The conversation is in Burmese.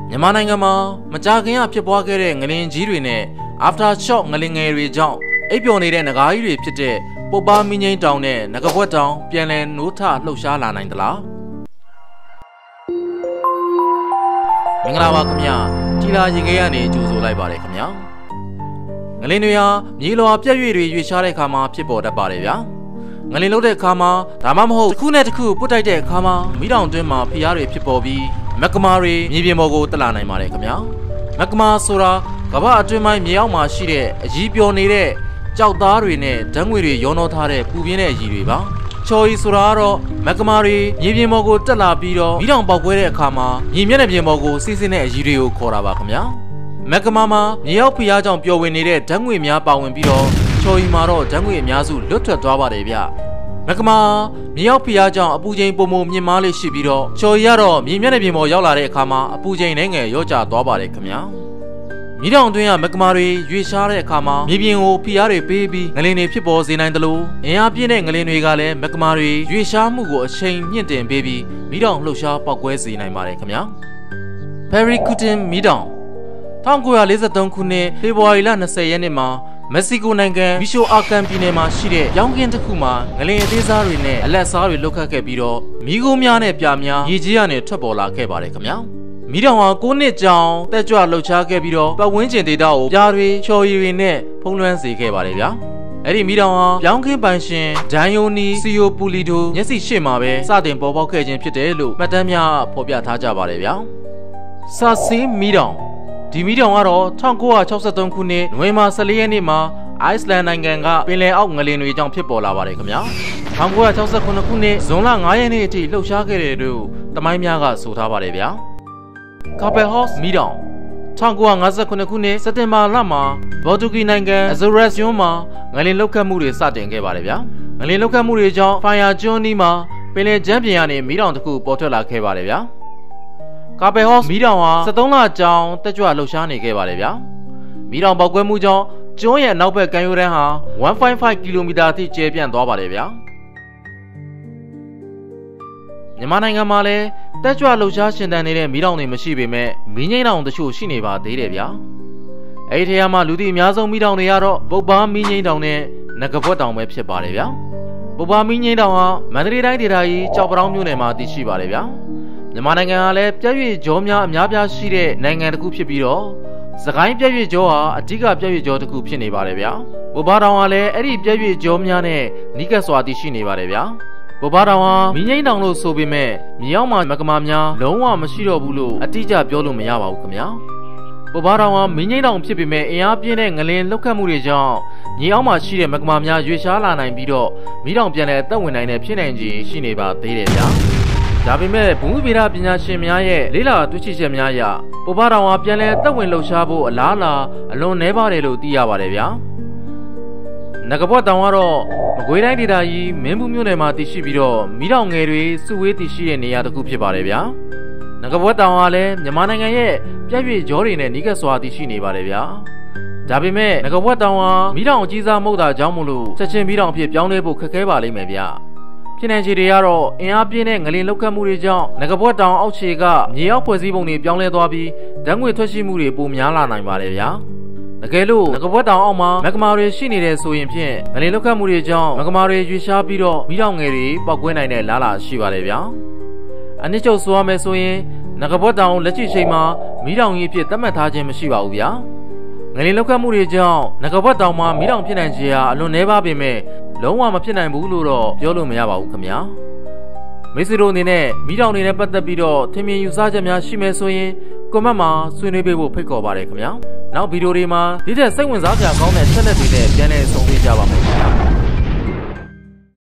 မြန်မာနိုင်ငံမှာမကြာခင်ကဖြစ်ပွားခဲ့တဲ့ငလင်ကြီးတွေနဲ့ after shock ငလင်ငယ်တွေကြောင့်အိပ်ပျော်နေတဲ့နဂါးကြီးတွေဖြစ်တဲ့ပုပ္ပါမီးငိမ့်တောင်နဲ့နဂါးဘွက်တောင်ပြန်လည်နိုးထလှုပ်ရှားလာနိုင်သလားမင်္ဂလာပါခင်ဗျာကြီးလာရေခဲကနေကြိုဆိုလိုက်ပါတယ်ခင်ဗျာငလင်တွေဟာမြေလွှာပြက်ရွေတွေရွေရှားတဲ့အခါမှာဖြစ်ပေါ်တတ်ပါတယ်ဗျာငလင်လှုပ်တဲ့အခါမှာဒါမှမဟုတ်တစ်ခုနဲ့တစ်ခုပုတ်တိုက်တဲ့အခါမှာမီးတောင်တွင်းမှာဖိအားတွေဖြစ်ပေါ်ပြီးမက်ကမာတွေမြေပြင်ပေါ်ကိုတက်လာနိုင်ပါတယ်ခင်ဗျာမက်ကမာဆိုတာကမ္ဘာအတွင်းပိုင်းမြေအောက်မှာရှိတဲ့အကြီးပျော်နေတဲ့ကြောက်သားတွေနဲ့ဓာတ်ငွေတွေရောနှောထားတဲ့ပူပြင်းတဲ့အကြီးတွေပါချော်ရီဆိုတာကတော့မက်ကမာတွေမြေပြင်ပေါ်ကိုတက်လာပြီးတော့မီးတောင်ပေါက်ကွဲတဲ့အခါမှာမြေမျက်နှာပြင်ပေါ်ကိုစီးဆင်းတဲ့အကြီးတွေကိုခေါ်တာပါခင်ဗျာမက်ကမာမှာမြေအောက်ဖိအားကြောင့်ပျော်ဝင်နေတဲ့ဓာတ်ငွေများပါဝင်ပြီးတော့ချော်ရီမှာတော့ဓာတ်ငွေအများစုလွတ်ထွက်သွားပါတယ်ဗျမက်ကမာမြေအောက်ဖိအားကြောင့်အပူချိန်ပုံမြင့်မားလေးရှိပြီးတော့ချော်ရီကတော့မြေမျက်နှာပြင်ပေါ်ရောက်လာတဲ့အခါမှာအပူချိန်နဲ့ငယ်ရော့ကျသွားပါတယ်ခင်ဗျာမီးတောင်တွင်းကမက်ကမာတွေရွေရှားတဲ့အခါမှာမြေပြင်ကိုဖိအားတွေပေးပြီးငလင်တွေဖြစ်ပေါ်စေနိုင်တယ်လို့အင်အားပြင်းတဲ့ငလင်တွေကလည်းမက်ကမာတွေရွေရှားမှုကိုအချိန်မြင့်တင်ပေးပြီးမီးတောင်လှုပ်ရှားပေါက်ကွဲစေနိုင်ပါတယ်ခင်ဗျာ Paricutin မီးတောင်1943ခုနှစ်ဖေဖော်ဝါရီလ20ရက်နေ့မှာမက္ကဆီကိုနိုင်ငံမီရှိုအာကန်ပြည်နယ်မှာရှိတဲ့ရောင်ကင်းတစ်ခုမှာငလင်အသေးစားတွေနဲ့အလက်စားတွေလှုပ်ခတ်ခဲ့ပြီးတော့မီးခိုးများနဲ့ပြားများရေကြီးရနဲ့ထွက်ပေါ်လာခဲ့ပါတယ်ခင်ဗျာမီးတောင်ဟာ9နှစ်ကြောင်တက်ကြွလှုပ်ရှားခဲ့ပြီးတော့ပတ်ဝန်းကျင်ဒေသကိုပြားတွေချော်ရည်တွေနဲ့ဖုံးလွှမ်းစေခဲ့ပါတယ်ဗျာအဲ့ဒီမီးတောင်ဟာပြောင်းခင်းပိုင်ရှင်ဒိုင်ယိုနီစီယိုပူလီတိုမျက်စိရှေ့မှာပဲစတင်ပေါ်ပေါက်ခဲ့ခြင်းဖြစ်တယ်လို့မှတ်တမ်းများဖော်ပြထားကြပါတယ်ဗျာဆာစီမီးတောင်ဒီမီးတောင်ကတော့1963ခုနှစ်နိုဝင်ဘာ14ရက်နေ့မှာအိုက်စလန်နိုင်ငံကပင်လယ်အောက်ငလင်တွေကြောင့်ဖြစ်ပေါ်လာပါတယ်ခင်ဗျာ1968ခုနှစ်ဇွန်လ9ရက်နေ့အထိလှုပ်ရှားခဲ့တယ်လို့သမိုင်းများကဆိုထားပါတယ်ဗျာကာပယ်ဟော့စ်မီးတောင်1959ခုနှစ်စက်တင်ဘာလမှာဘော်တူဂီနိုင်ငံအဇိုရက်ကျွန်းမှာငလင်လှုပ်ခတ်မှုတွေစတင်ခဲ့ပါတယ်ဗျာငလင်လှုပ်ခတ်မှုတွေကြောင့်ဖိုင်ယာကျွန်းနီးမှာပင်လယ်ကျမ်းပြင်ကနေမီးတောင်တစ်ခုပေါ်ထွက်လာခဲ့ပါတယ်ဗျာကာပယ်ဟော့စ်မီးတောင်ဟာ73လကြောင်တက်ကြွလှုပ်ရှားနေခဲ့ပါတယ်ဗျာမီးတောင်ပေါက်ကွဲမှုကြောင့်ကျွန်းရဲ့နောက်ဘက်ကမ်းရိုးတန်းဟာ 1.5 ကီလိုမီတာအထိကျယ်ပြန့်သွားပါတယ်ဗျာမြန်မာနိုင်ငံမှာလည်းတက်ကြွလှုပ်ရှားရှင်သန်နေတဲ့မီးတောင်တွေမရှိပေမဲ့မီးငိမ့်တောင်တချို့ရှိနေပါသေးတယ်ဗျာအဲ့ဒီထဲမှာလူသိအများဆုံးမီးတောင်တွေကတော့ပုပ္ပါမီးငိမ့်တောင်နဲ့နဂါးဘွက်တောင်ပဲဖြစ်ပါတယ်ဗျာပုပ္ပါမီးငိမ့်တောင်ဟာမန္တလေးတိုင်းဒေသကြီးကြောက်ပတောင်းမြို့နယ်မှာတည်ရှိပါတယ်ဗျာမြန်မာနိုင်ငံကလည်းပြည့်ရွေကြောများအများပြားရှိတဲ့နိုင်ငံတစ်ခုဖြစ်ပြီးတော့စကိုင်းပြည့်ရွေကြောဟာအဓိကပြည့်ရွေကြောတစ်ခုဖြစ်နေပါတယ်ဗျာပုပ္ပါတောင်ကလည်းအဲ့ဒီပြည့်ရွေကြောများနဲ့နီးကပ်စွာတည်ရှိနေပါတယ်ဗျာပုပ္ပါတောင်ဟာမီးငိမ့်တောင်လို့ဆိုပေမဲ့မြေအောက်မှာမက်ကမာများလုံးဝမရှိတော့ဘူးလို့အတိအကျပြောလို့မရပါဘူးခင်ဗျာပုပ္ပါတောင်ဟာမီးငိမ့်တောင်ဖြစ်ပေမဲ့အင်အားပြင်းတဲ့ငလင်လှုပ်ခတ်မှုတွေကြောင့်မြေအောက်မှာရှိတဲ့မက်ကမာများရွေရှားလာနိုင်ပြီးတော့မီးတောင်ပြန်လည်သက်ဝင်နိုင်တဲ့ဖြစ်နိုင်ခြေရှိနေပါသေးတယ်ဗျာဒါပေမဲ့ဘူမိဗေဒပညာရှင်များရဲ့လေ့လာတွေ့ရှိချက်များအရပုပ္ပါတောင်ဟာပြန်လည်သက်ဝင်လှုပ်ရှားဖို့အလားအလာအလွန်နည်းပါတယ်လို့သိရပါတယ်ဗျာနဂါးဘွက်တောင်ကတော့မကွေးတိုင်းဒေသကြီးမင်းဘူးမြို့နယ်မှာတည်ရှိပြီးတော့မီးတောင်ငယ်တွေစုဝေးတည်ရှိတဲ့နေရာတစ်ခုဖြစ်ပါတယ်ဗျာနဂါးဘွက်တောင်ကလည်းမြန်မာနိုင်ငံရဲ့ပြည့်ရွေကြောတွေနဲ့နီးကပ်စွာတည်ရှိနေပါတယ်ဗျာဒါပေမဲ့နဂါးဘွက်တောင်ဟာမီးတောင်အကြီးစားမဟုတ်တာကြောင့်မို့လို့ချက်ချင်းမီးတောင်ဖြစ်ပြောင်းလဲဖို့ခက်ခဲပါလိမ့်မယ်ဗျာဖြစ်နိုင်ခြေတွေကတော့အင်အားပြင်းတဲ့ငလင်လှုပ်ခတ်မှုတွေကြောင့်နဂါးဘွက်တောင်အောက်ခြေကမြေအောက်ဖွဲ့စည်းပုံတွေပြောင်းလဲသွားပြီးဓာတ်ငွေထွက်ရှိမှုတွေပိုများလာနိုင်ပါတယ်ဗျာတကယ်လို့နဂါးဘွက်တောင်အောက်မှာမက်ကမာတွေရှိနေတဲ့ဆိုရင်ဖြင့်ငလင်လှုပ်ခတ်မှုတွေကြောင့်မက်ကမာတွေရွေရှားပြီးတော့မီးတောင်ငယ်တွေပေါက်ကွဲနိုင်တဲ့လားလာရှိပါတယ်ဗျာအနည်းချုပ်ဆိုရမယ်ဆိုရင်နဂါးဘွက်တောင်လက်ရှိချိန်မှာမီးတောင်ကြီးအဖြစ်သတ်မှတ်ထားခြင်းမရှိပါဘူးဗျာငလင်လှုပ်ခတ်မှုတွေကြောင့်နဂါးဘွက်တောင်မှာမီးတောင်ဖြစ်နိုင်ခြေဟာအလွန်နည်းပါးပေမဲ့လုံးဝမဖြစ်နိုင်ဘူးလို့တော့ပြောလို့မရပါဘူးခင်ဗျာမိတ်ဆွေတို့အနေနဲ့မီးတောင်တွေနဲ့ပတ်သက်ပြီးတော့ထင်မြင်ယူဆချက်များရှိမယ်ဆိုရင်ကွန်မန့်မှာဆွေးနွေးပေးဖို့ဖိတ်ခေါ်ပါတယ်ခင်ဗျာနောက်ဗီဒီယိုတွေမှာဒီထက်စိတ်ဝင်စားစရာကောင်းတဲ့အချက်အလက်တွေနဲ့ပြန်လည်ဆုံတွေ့ကြပါမယ်ခင်ဗျာ